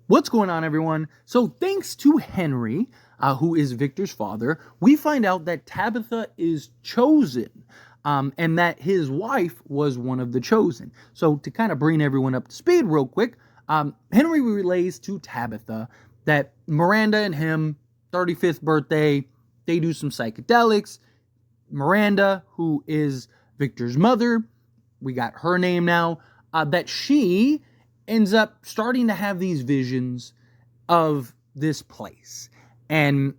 What's going on, everyone? So thanks to Henry, who is Victor's father, we find out that Tabitha is chosen, and that his wife was one of the chosen. So to kind of bring everyone up to speed real quick, Henry relays to Tabitha that Miranda and him, 35th birthday, they do some psychedelics. Miranda, who is Victor's mother, we got her name now, that she ends up starting to have these visions of this place. And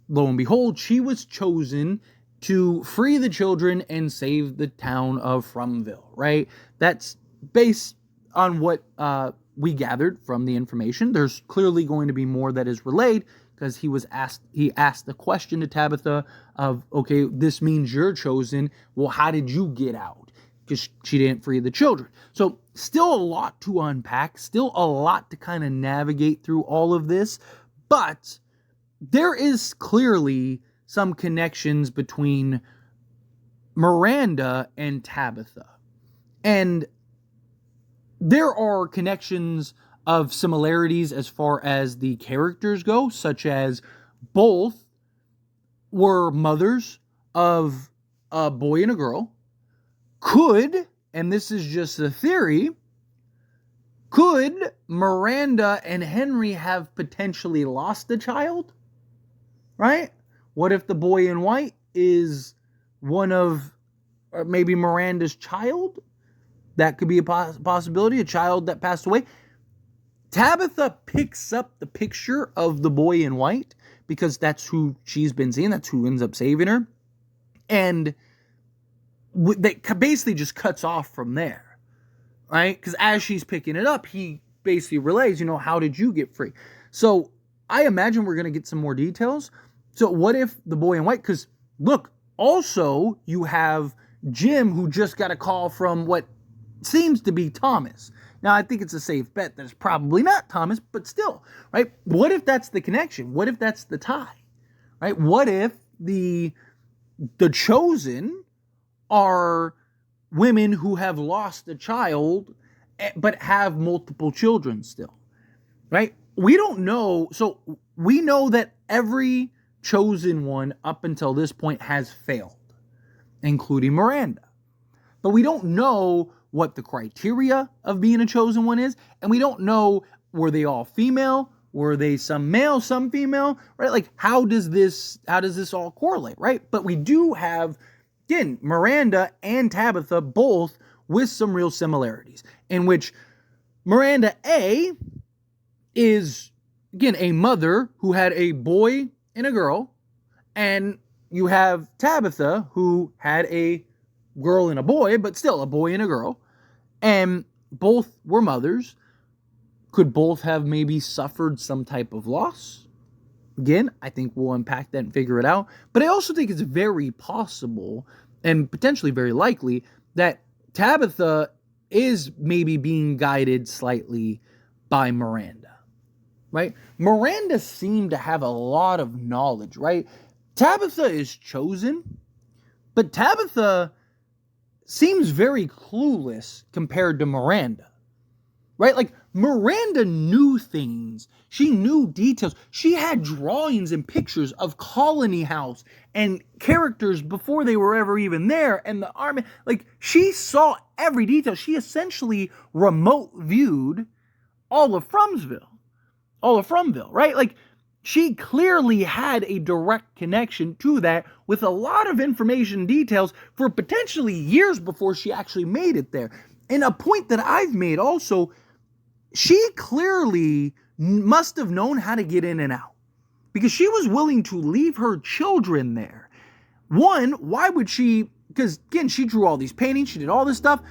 lo and behold, she was chosen to free the children and save the town of FROMVILLE, right? That's based on what we gathered from the information. There's clearly going to be more that is relayed, because he asked the question to Tabitha of, okay, this means you're chosen. Well, how did you get out? Because she didn't free the children. So still a lot to unpack, still a lot to kind of navigate through all of this, but there is clearly some connections between Miranda and Tabitha. And there are connections of similarities as far as the characters go, such as both were mothers of a boy and a girl. Could, and this is just a theory, could Miranda and Henry have potentially lost a child? Right? What if the boy in white is one of maybe Miranda's child? That could be a possibility, a child that passed away. Tabitha picks up the picture of the boy in white because that's who she's been seeing. That's who ends up saving her. And that basically just cuts off from there, right? Because as she's picking it up, he basically relays, how did you get free? So I imagine we're going to get some more details. So what if the boy in white, because look, also you have Jim, who just got a call from what seems to be Thomas. Now, I think it's a safe bet that it's probably not Thomas, but still, right? What if that's the connection? What if that's the tie, right? What if the chosen are women who have lost a child but have multiple children still, right? We don't know. So we know that every chosen one up until this point has failed, including Miranda. But we don't know what the criteria of being a chosen one is, and we don't know, were they all female? Were they some male, some female, right? Like, how does this all correlate, right? But we do have, again, Miranda and Tabitha both with some real similarities, in which Miranda A is, again, a mother who had a boy and a girl, and you have Tabitha who had a girl and a boy, but still a boy and a girl, and both were mothers. Could both have maybe suffered some type of loss? Again, I think we'll unpack that and figure it out. But I also think it's very possible and potentially very likely that Tabitha is maybe being guided slightly by Miranda, right? Miranda seemed to have a lot of knowledge, right? Tabitha is chosen, but Tabitha seems very clueless compared to Miranda, right? Like, Miranda knew things. She knew details. She had drawings and pictures of Colony House and characters before they were ever even there, and the army. Like, she saw every detail. She essentially remote viewed all of FROMVILLE, right? Like, she clearly had a direct connection to that with a lot of information and details for potentially years before she actually made it there. And a point that I've made also, she clearly must have known how to get in and out, because she was willing to leave her children there. One, why would she? Because again, she drew all these paintings, she did all this stuff.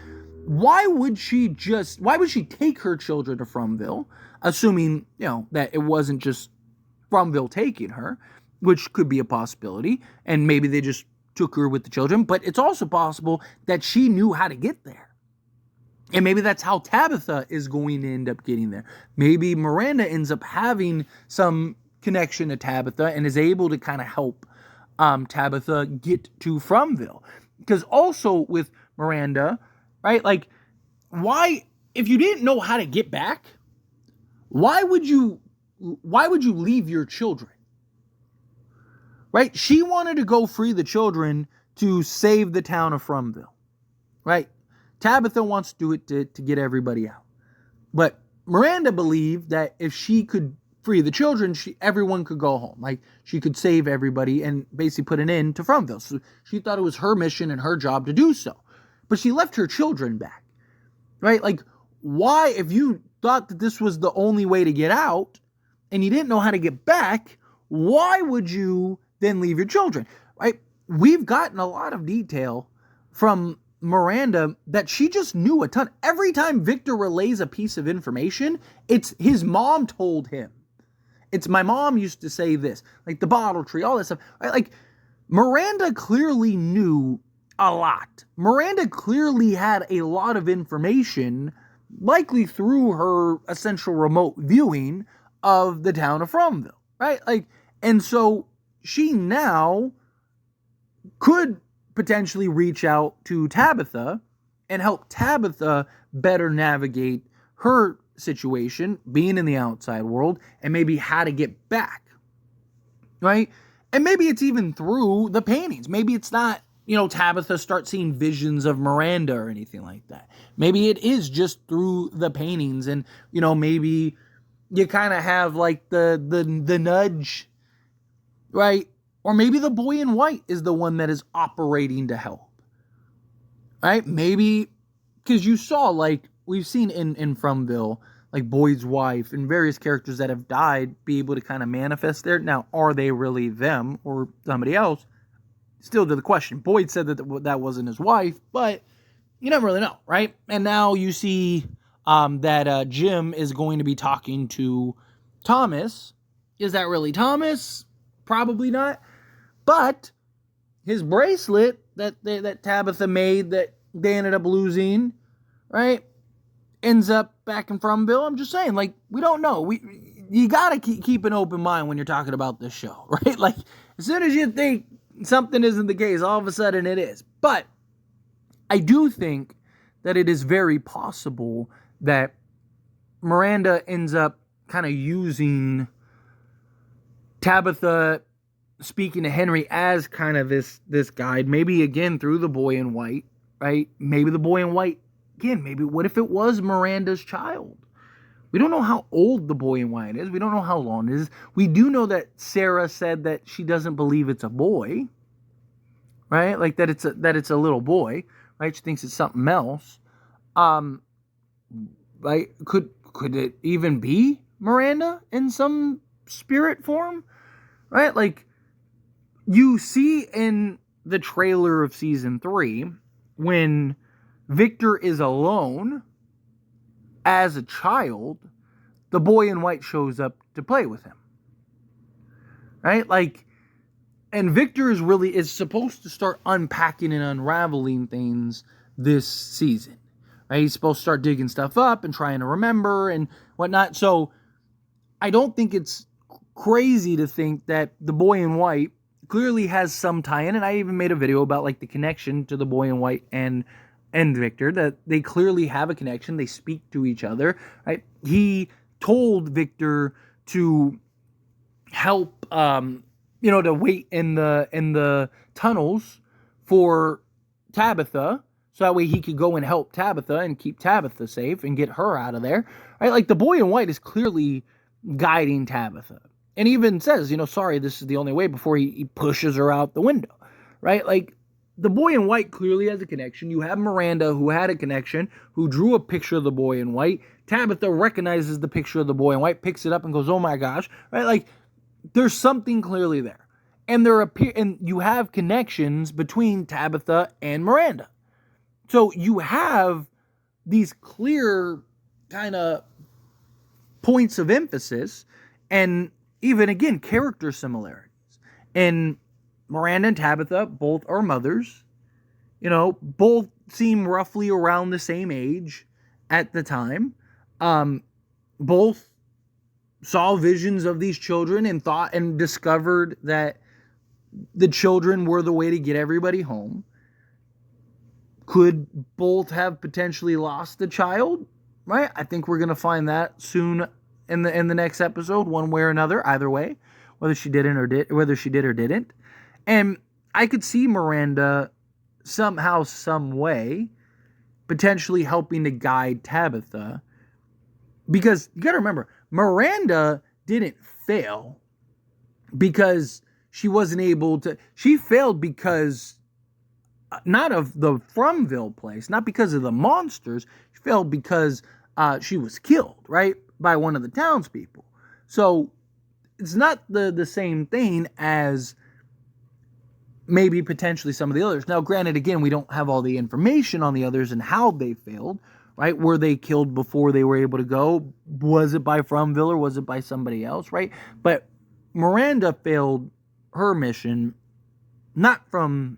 Why would she take her children to FROMVILLE, assuming, that it wasn't just FROMVILLE taking her, which could be a possibility, and maybe they just took her with the children, but it's also possible that she knew how to get there. And maybe that's how Tabitha is going to end up getting there. Maybe Miranda ends up having some connection to Tabitha and is able to kind of help Tabitha get to FROMVILLE. Because also with Miranda, right, like, why, if you didn't know how to get back, why would you leave your children? Right? She wanted to go free the children to save the town of FROMVILLE. Right? Tabitha wants to do it to get everybody out. But Miranda believed that if she could free the children, everyone could go home. Like, she could save everybody and basically put an end to FROMVILLE. So she thought it was her mission and her job to do so. But she left her children back. Right? Like, why, if you thought that this was the only way to get out and you didn't know how to get back, why would you then leave your children? Right? We've gotten a lot of detail from Miranda that she just knew a ton. Every time Victor relays a piece of information, it's his mom told him. It's my mom used to say this, like the bottle tree, all that stuff. Right? Like, Miranda clearly knew a lot. Miranda clearly had a lot of information, likely through her essential remote viewing of the town of FROMVILLE, right? Like, and so she now could potentially reach out to Tabitha and help Tabitha better navigate her situation, being in the outside world, and maybe how to get back, right? And maybe it's even through the paintings. Maybe it's not, Tabitha starts seeing visions of Miranda or anything like that. Maybe it is just through the paintings, and, maybe you kind of have like the nudge, right? Or maybe the boy in white is the one that is operating to help, right? Maybe, because you saw, like, we've seen in FROMVILLE, like Boyd's wife and various characters that have died be able to kind of manifest there. Now, are they really them or somebody else? Still to the question. Boyd said that wasn't his wife, but you never really know, right? And now you see that Jim is going to be talking to Thomas. Is that really Thomas? Probably not. But his bracelet that Tabitha made that they ended up losing, right, ends up back in FROMVILLE. I'm just saying, like, we don't know. You gotta keep an open mind when you're talking about this show, right? Like, as soon as you think something isn't the case, all of a sudden it is. But I do think that it is very possible that Miranda ends up kind of using Tabitha speaking to Henry as kind of this guide, maybe again through the boy in white, right? Maybe the boy in white, again, maybe what if it was Miranda's child? We don't know how old the boy in white is. We don't know how long it is. We do know that Sarah said that she doesn't believe it's a boy, right? Like that it's a little boy, right? She thinks it's something else. Right? Could it even be Miranda in some spirit form? Right? Like, you see in the trailer of season 3 when Victor is alone as a child, the boy in white shows up to play with him. Right? Like, and Victor is supposed to start unpacking and unraveling things this season. Right? He's supposed to start digging stuff up and trying to remember and whatnot. So I don't think it's crazy to think that the boy in white clearly has some tie-in, and I even made a video about like the connection to the boy in white and Victor, that they clearly have a connection. They speak to each other, right? He told Victor to help, to wait in the tunnels for Tabitha, so that way he could go and help Tabitha and keep Tabitha safe and get her out of there, right? Like, the boy in white is clearly guiding Tabitha. And even says, sorry, this is the only way, before he pushes her out the window, right? Like, the boy in white clearly has a connection. You have Miranda, who had a connection, who drew a picture of the boy in white. Tabitha recognizes the picture of the boy in white, picks it up and goes, oh my gosh, right? Like, there's something clearly there. And and you have connections between Tabitha and Miranda. So you have these clear kind of points of emphasis, and even, again, character similarities. And Miranda and Tabitha both are mothers. Both seem roughly around the same age at the time. Both saw visions of these children and thought and discovered that the children were the way to get everybody home. Could both have potentially lost the child, right? I think we're going to find that soon in the next episode, one way or another, either way, whether she did or didn't. And I could see Miranda somehow, some way, potentially helping to guide Tabitha, because you got to remember, Miranda didn't fail because she wasn't able to. She failed because not of the FROMVILLE place, not because of the monsters. She failed because she was killed, right, by one of the townspeople. So it's not the same thing as maybe potentially some of the others. Now, granted, again, we don't have all the information on the others and how they failed, right? Were they killed before they were able to go? Was it by FROMVILLE or was it by somebody else, right? But Miranda failed her mission, not from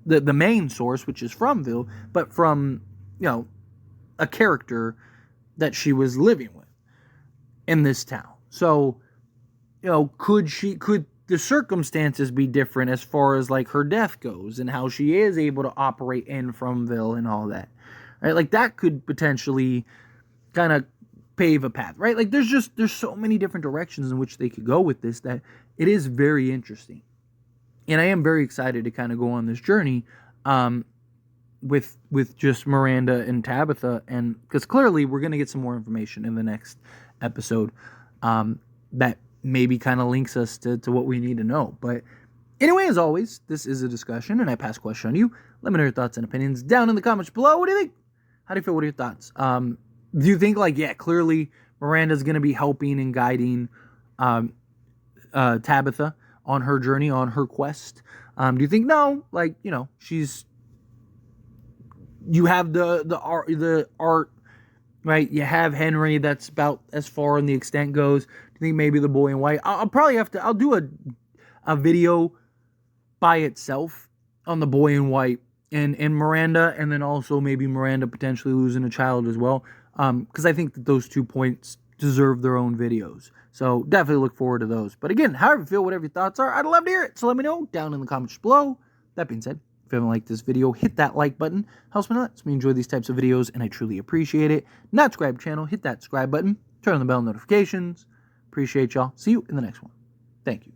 the main source, which is FROMVILLE, but from, a character that she was living with in this town. So, could the circumstances be different as far as like her death goes and how she is able to operate in FROMVILLE and all that, right? Like that could potentially kind of pave a path, right? Like there's so many different directions in which they could go with this that it is very interesting. And I am very excited to kind of go on this journey with just Miranda and Tabitha, and because clearly we're going to get some more information in the next episode that maybe kind of links us to what we need to know. But anyway, as always, this is a discussion, and I pass question on you. Let me know your thoughts and opinions down in the comments below. What do you think? How do you feel? What are your thoughts? Do you think, clearly Miranda's going to be helping and guiding Tabitha on her journey, on her quest? Do you think no? You have the art, right? You have Henry, that's about as far in the extent goes. Do you think maybe the boy in white? I'll probably I'll do a video by itself on the boy in white and Miranda, and then also maybe Miranda potentially losing a child as well. Because I think that those 2 points deserve their own videos. So definitely look forward to those. But again, however you feel, whatever your thoughts are, I'd love to hear it. So let me know down in the comments below. That being said, if you haven't liked this video, hit that like button. Helps me a lot. Lets me enjoy these types of videos, and I truly appreciate it. Not subscribe channel, hit that subscribe button. Turn on the bell notifications. Appreciate y'all. See you in the next one. Thank you.